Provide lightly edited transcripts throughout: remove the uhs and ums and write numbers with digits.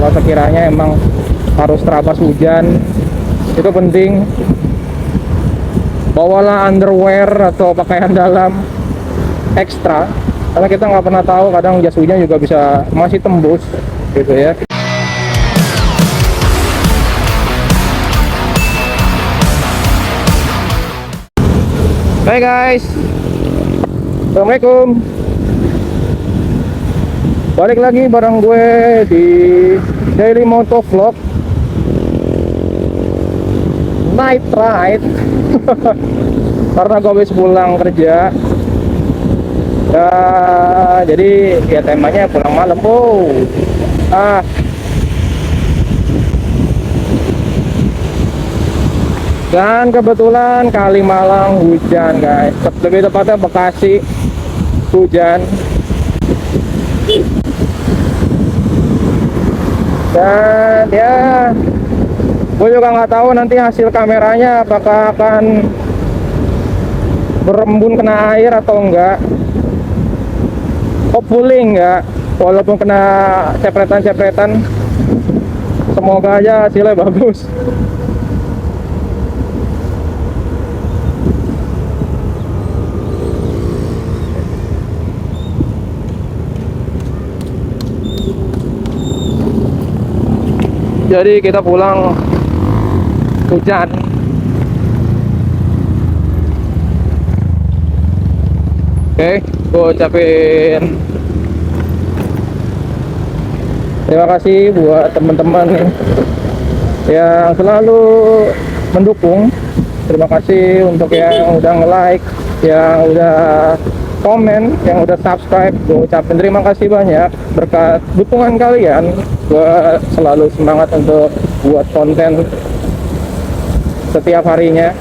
kalau sekiranya emang harus terabas hujan, itu penting bawalah underwear atau pakaian dalam ekstra, karena kita nggak pernah tahu, kadang jas hujan juga bisa masih tembus gitu ya. Hai guys, assalamualaikum. Balik lagi bareng gue di Daily Moto Vlog Night Ride. Karena gue habis pulang kerja ya, jadi ya temanya pulang malam. Dan kebetulan Kalimalang hujan guys, lebih tepatnya Bekasi hujan. Dan ya, gue juga nggak tahu nanti hasil kameranya apakah akan berembun kena air atau enggak. Hopefully enggak, walaupun kena cepretan-cepretan, semoga aja hasilnya bagus. Jadi kita pulang hujan. Oke, gue ucapin terima kasih buat teman-teman yang selalu mendukung. Terima kasih untuk yang udah nge-like, yang udah komen, yang udah subscribe. Gue ucapin terima kasih banyak. Berkat dukungan kalian, gue selalu semangat untuk buat konten setiap harinya.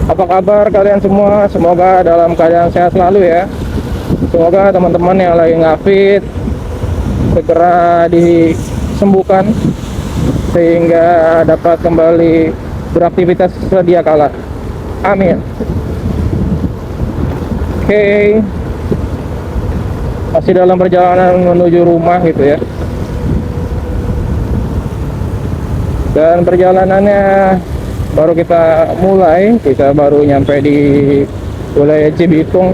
Apa kabar kalian semua? Semoga dalam keadaan sehat selalu ya. Semoga teman-teman yang lagi nge-fit segera disembuhkan sehingga dapat kembali beraktivitas sedia kala. Amin. Oke, masih dalam perjalanan menuju rumah gitu ya. Dan perjalanannya baru kita mulai, kita baru nyampe di wilayah Cibitung.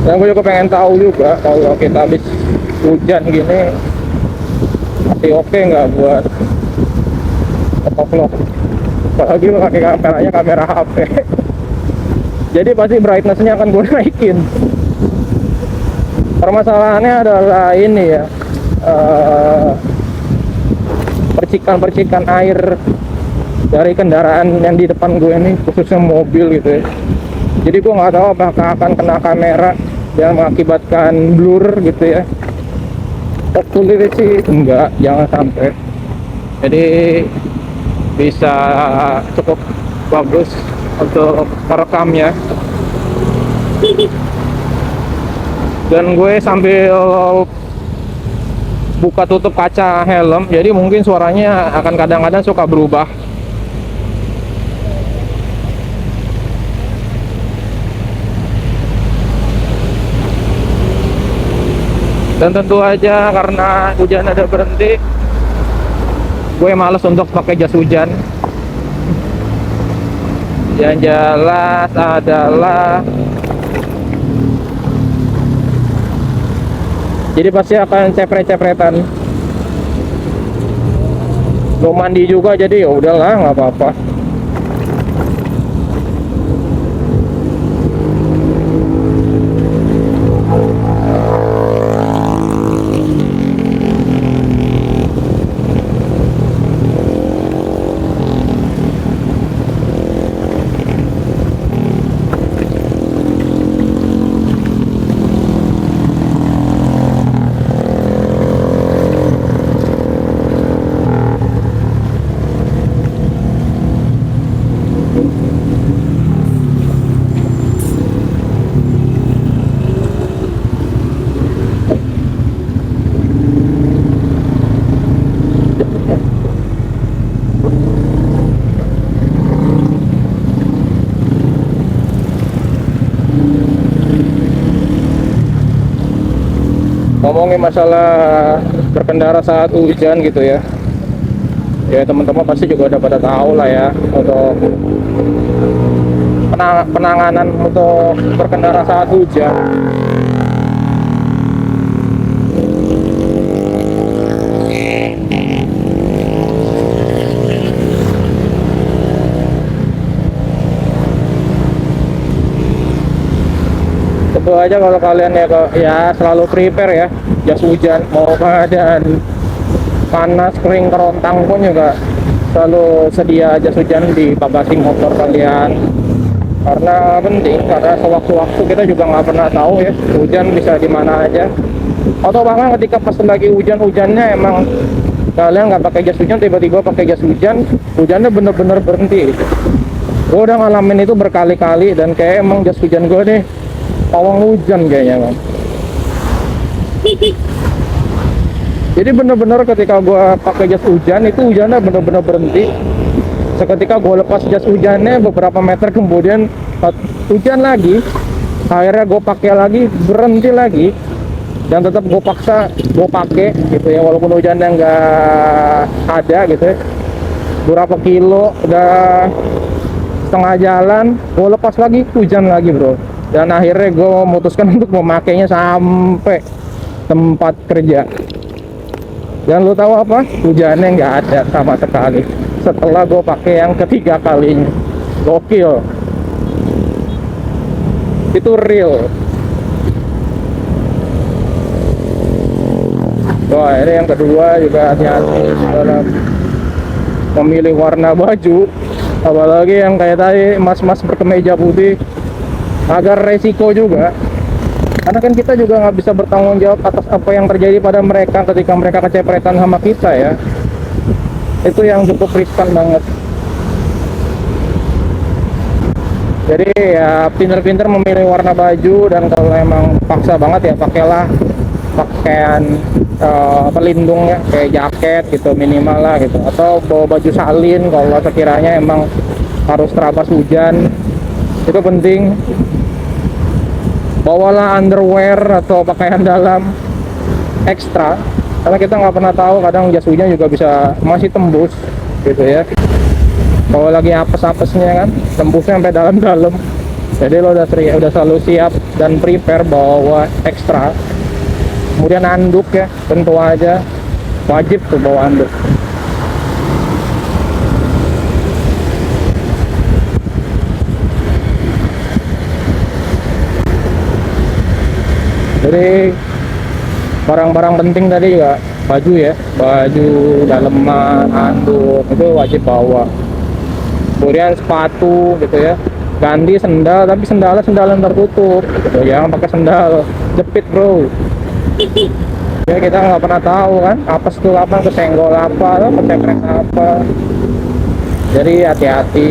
Dan gue juga pengen tahu juga, kalau kita habis hujan gini masih oke nggak buat vlog. Apalagi pakai kameranya kamera HP. Jadi pasti brightness-nya akan gue naikin. Permasalahannya adalah ini ya, percikan-percikan air dari kendaraan yang di depan gue ini, khususnya mobil gitu ya. Jadi gue nggak tahu apakah akan kena kamera yang mengakibatkan blur gitu ya. Hopefully sih enggak, jangan sampai. Jadi bisa cukup bagus untuk merekamnya. Dan gue sambil buka tutup kaca helm, jadi mungkin suaranya akan kadang-kadang suka berubah. Dan tentu aja karena hujan ada berhenti, gue males untuk pakai jas hujan. Yang jelas adalah jadi pasti akan cepret-cepretan. Belum mandi juga, jadi ya udahlah, nggak apa-apa. masalah berkendara saat hujan gitu ya. Ya teman-teman pasti juga udah pada tahu lah ya untuk penanganan untuk berkendara saat hujan. Tentu aja kalau kalian ya selalu prepare ya, jas hujan, mau keadaan panas kering kerontang pun juga selalu sedia jas hujan di bagasi motor kalian, karena penting, karena sewaktu-waktu kita juga nggak pernah tahu ya hujan bisa di mana aja, atau bahkan ketika pas lagi hujannya emang kalian nggak pakai jas hujan, tiba-tiba pakai jas hujan, hujannya bener-bener berhenti. Gue udah ngalamin itu berkali-kali dan kayak emang jas hujan gue nih pawang hujan kayaknya kan. Jadi bener-bener ketika gue pakai jas hujan itu hujannya bener-bener berhenti. Seketika gue lepas jas hujannya, beberapa meter kemudian hujan lagi. Akhirnya gue pakai lagi, berhenti lagi, dan tetap gue paksa gue pakai gitu ya, walaupun hujannya nggak ada gitu ya. Berapa kilo udah setengah jalan, gue lepas lagi, hujan lagi bro. Dan akhirnya gue memutuskan untuk memakainya sampai tempat kerja. Dan lo tahu apa? Hujannya nggak ada sama sekali setelah gue pakai yang ketiga kalinya. Gokil. Itu real. Wah, ini yang kedua juga hati-hati dalam memilih warna baju, apalagi yang kayak tadi mas-mas berkemeja putih. Agar resiko juga, karena kan kita juga nggak bisa bertanggung jawab atas apa yang terjadi pada mereka ketika mereka kecepretan sama kita ya. Itu yang cukup riskan banget. Jadi ya pinter-pinter memilih warna baju, dan kalau emang paksa banget ya pakailah pakaian pelindung ya, kayak jaket gitu minimal lah gitu, atau bawa baju salin kalau sekiranya emang harus terabas hujan. Itu penting. Bawalah underwear atau pakaian dalam ekstra, karena kita nggak pernah tahu, kadang jas hujan juga bisa masih tembus gitu ya. Kalau lagi apes-apesnya kan tembusnya sampai dalam-dalam. Jadi lo udah selalu siap dan prepare bawa ekstra. Kemudian anduk ya, tentu aja wajib tuh bawa anduk. Jadi barang-barang penting tadi juga baju ya, baju daleman, anduk itu wajib bawa. Kemudian sepatu gitu ya, ganti sendal, tapi sendalnya sendal yang tertutup gitu. Jangan pakai sendal jepit bro. Ya kita nggak pernah tahu kan apes tuh kapan kesenggol apa atau kecepret apa. Jadi hati-hati,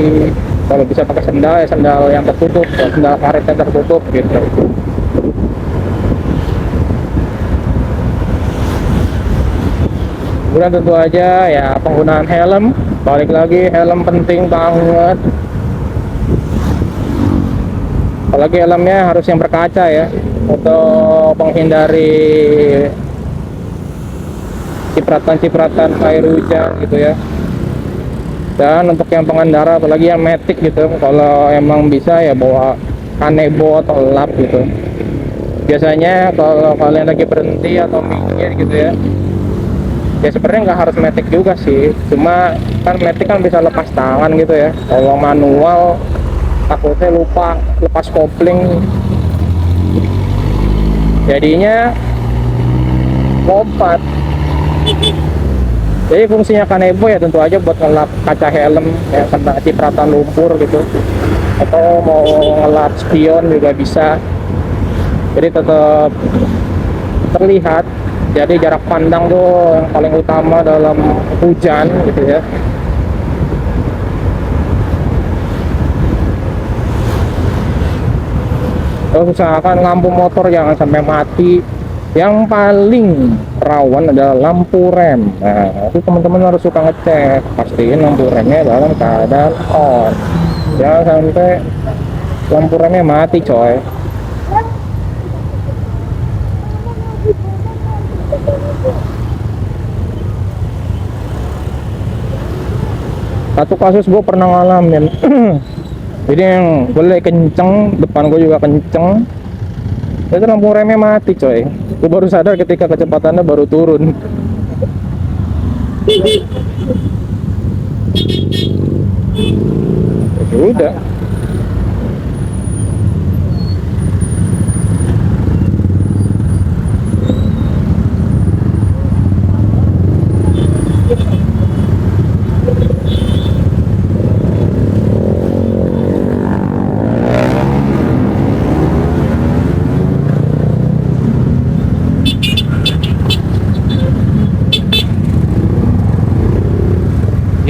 kalau bisa pakai sendal ya sendal yang tertutup, sendal karet yang tertutup gitu. Kemudian tentu aja ya penggunaan helm, balik lagi helm penting banget. Apalagi helmnya harus yang berkaca ya, untuk menghindari cipratan-cipratan air hujan gitu ya. Dan untuk yang pengendara apalagi yang matic gitu, kalau emang bisa ya bawa kanebo atau lap gitu. Biasanya kalau kalian lagi berhenti atau minggir gitu ya, ya sebenarnya nggak harus matic juga sih, cuma kan matic kan bisa lepas tangan gitu ya. Kalau manual takutnya lupa lepas kopling, jadinya lompat. Jadi fungsinya kanebo ya tentu aja buat ngelap kaca helm ya, kena cipratan lumpur gitu, atau mau ngelap spion juga bisa. Jadi tetap terlihat. Jadi jarak pandang tuh yang paling utama dalam hujan gitu ya. Terus usahakan lampu motor jangan sampai mati. Yang paling rawan adalah lampu rem. Nah itu teman-teman harus suka ngecek, pastiin lampu remnya dalam keadaan on. Jangan sampai lampu remnya mati coy. Satu kasus gue pernah ngalamin. Jadi yang gue lagi kenceng, depan gue juga kenceng, itu lampu remnya mati coy. Gue baru sadar ketika kecepatannya baru turun. Ya udah.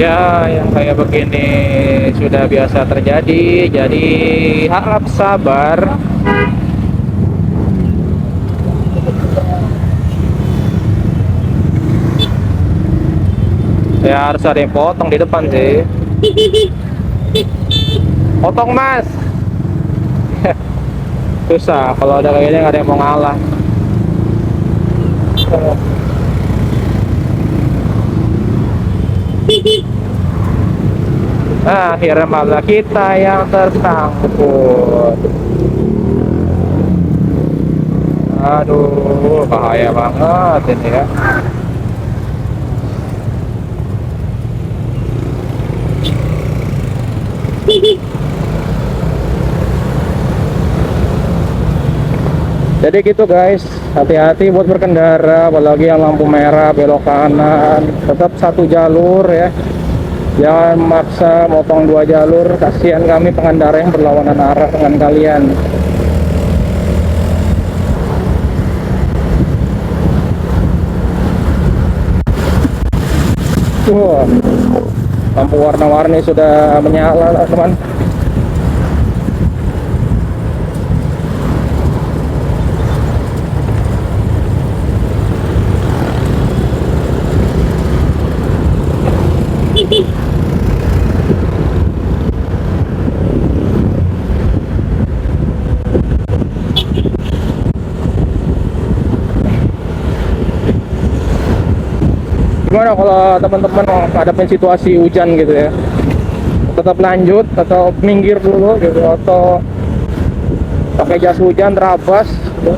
Ya, yang kayak begini sudah biasa terjadi, jadi harap sabar. Ya harus ada yang potong di depan sih. Potong mas. Susah, kalau ada kayak gini nggak ada yang mau ngalah. Nah, akhirnya malah kita yang tersangkut. Aduh, bahaya banget ini ya. Jadi gitu guys, hati-hati buat berkendara, apalagi yang lampu merah belok kanan, tetap satu jalur ya. Jangan maksa motong dua jalur, kasihan kami pengendara yang berlawanan arah dengan kalian. Wah, lampu warna-warni sudah menyala teman. Gimana kalau teman-teman hadapin situasi hujan gitu ya, tetap lanjut atau minggir dulu gitu, atau pakai jas hujan terabas gitu,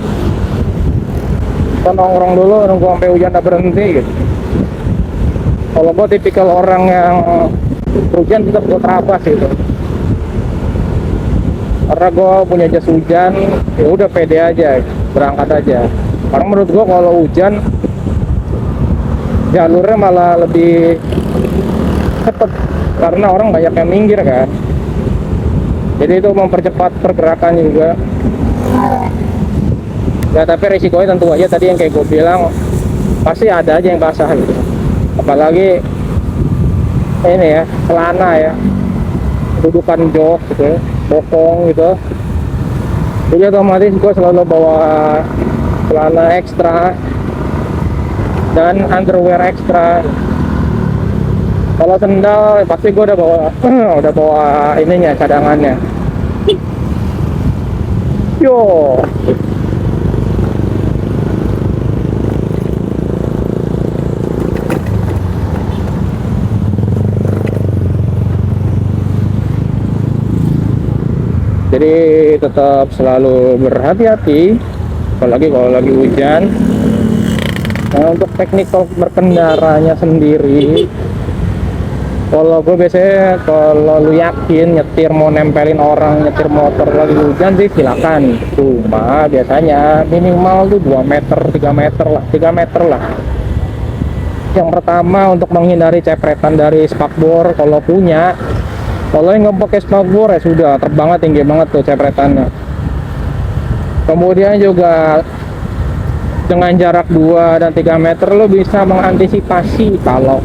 atau nongkrong dulu nunggu sampai hujan udah berhenti gitu. Kalau gue tipikal orang yang hujan tetap gue terabas gitu, karena gue punya jas hujan. Ya udah pede aja, berangkat aja. Karena menurut gue kalau hujan jalurnya malah lebih cepet karena orang banyak yang minggir kan, jadi itu mempercepat pergerakan juga ya. Tapi resikonya tentu aja tadi yang kayak gue bilang, pasti ada aja yang basah gitu, apalagi ini ya, celana ya, dudukan jok gitu, bokong gitu. Jadi otomatis gue selalu bawa celana ekstra dan underwear ekstra. Kalau sendal pasti gue udah bawa udah bawa ininya, cadangannya. Yo. Jadi tetap selalu berhati-hati, apalagi kalau lagi hujan. Nah, untuk teknik berkendaranya sendiri, kalau gue biasanya kalau lu yakin nyetir mau nempelin orang, nyetir motor lagi hujan sih silakan. Cuma biasanya minimal tuh 2 meter, 3 meter lah, 3 meter lah. Yang pertama untuk menghindari cepretan dari spakbor kalau punya. Kalau yang nggak pakai spakbor ya sudah, terbangnya tinggi banget tuh cepretannya. Kemudian juga dengan jarak 2 dan 3 meter lo bisa mengantisipasi kalau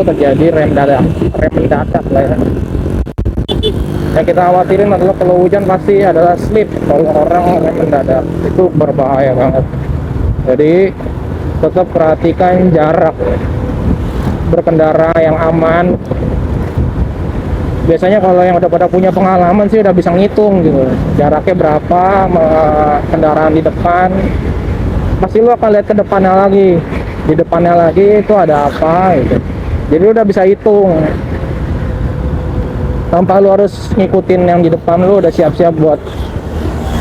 terjadi rem mendadak lah ya. Yang kita khawatirin adalah kalau hujan pasti adalah slip, kalau orang rem mendadak itu berbahaya banget. Jadi tetap perhatikan jarak berkendara yang aman. Biasanya kalau yang udah pada punya pengalaman sih udah bisa ngitung gitu, jaraknya berapa sama kendaraan di depan. Pasti lu akan lihat ke depannya lagi, di depannya lagi itu ada apa gitu, jadi udah bisa hitung. tanpa lu harus ngikutin yang di depan. Lu udah siap-siap buat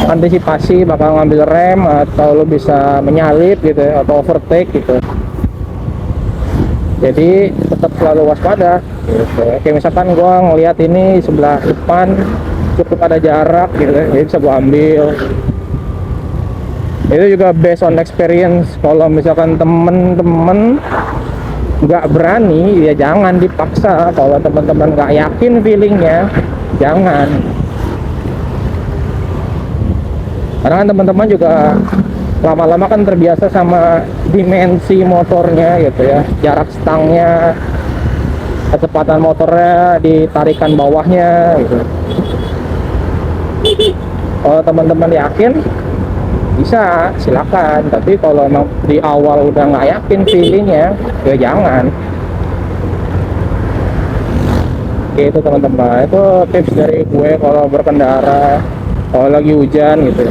antisipasi bakal ngambil rem, atau lu bisa menyalip gitu ya, atau overtake gitu. Jadi tetap selalu waspada gitu. Kayak misalkan gua ngelihat ini sebelah depan cukup ada jarak gitu ya, jadi bisa gua ambil. Itu juga based on experience. Kalau misalkan temen-temen nggak berani, ya jangan dipaksa. Kalau teman-teman nggak yakin feelingnya, jangan. Karena kan teman-teman juga lama-lama kan terbiasa sama dimensi motornya gitu ya, jarak stangnya, kecepatan motornya, ditarikan bawahnya gitu. Kalau teman-teman yakin, bisa silakan. Tapi kalau emang di awal udah nggak yakin feelingnya, ya jangan. Gitu teman-teman, itu tips dari gue kalau berkendara kalau lagi hujan gitu.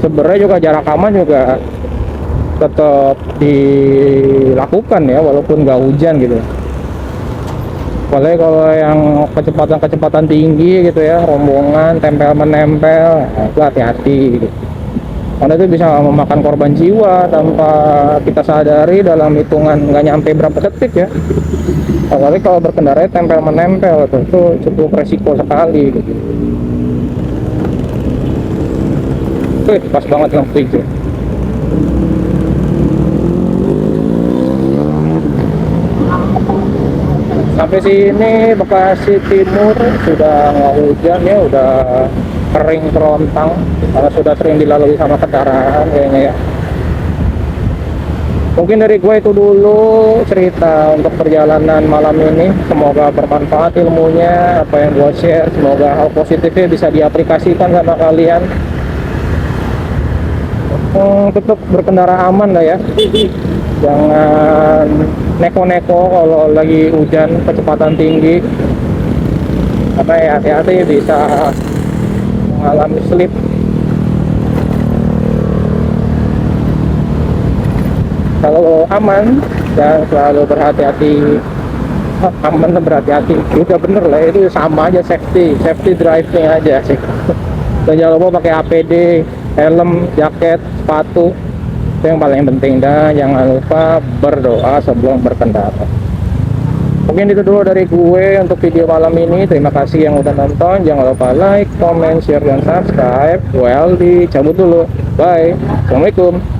Sebenarnya juga jarak aman juga tetap dilakukan ya, walaupun nggak hujan gitu. Apalagi kalau yang kecepatan tinggi gitu ya, rombongan tempel menempel, nah, itu hati-hati gitu. Karena itu bisa memakan korban jiwa tanpa kita sadari dalam hitungan nggak nyampe berapa detik ya. Apalagi kalau berkendara tempel menempel, itu cukup resiko sekali gitu. Pas banget lampu hijau. Sampai sini Bekasi Timur sudah nggak hujan ya, udah kering kerontang karena sudah sering dilalui sama kendaraan kayaknya ya. Mungkin dari gue itu dulu cerita untuk perjalanan malam ini. Semoga bermanfaat ilmunya, apa yang gue share. Semoga hal positifnya bisa diaplikasikan sama kalian. Tetap berkendara aman lah ya, jangan neko-neko kalau lagi hujan kecepatan tinggi, karena ya hati-hati bisa mengalami slip. Kalau aman dan selalu berhati-hati, aman dan berhati-hati, udah bener lah, itu sama aja, safety driving aja sih. Dan jangan lupa pakai APD, helm, jaket, sepatu, itu yang paling penting. Dan jangan lupa berdoa sebelum berkendara. Mungkin itu dulu dari gue untuk video malam ini. Terima kasih yang udah nonton. Jangan lupa like, comment, share, dan subscribe. Well, dicabut dulu. Bye. Assalamualaikum.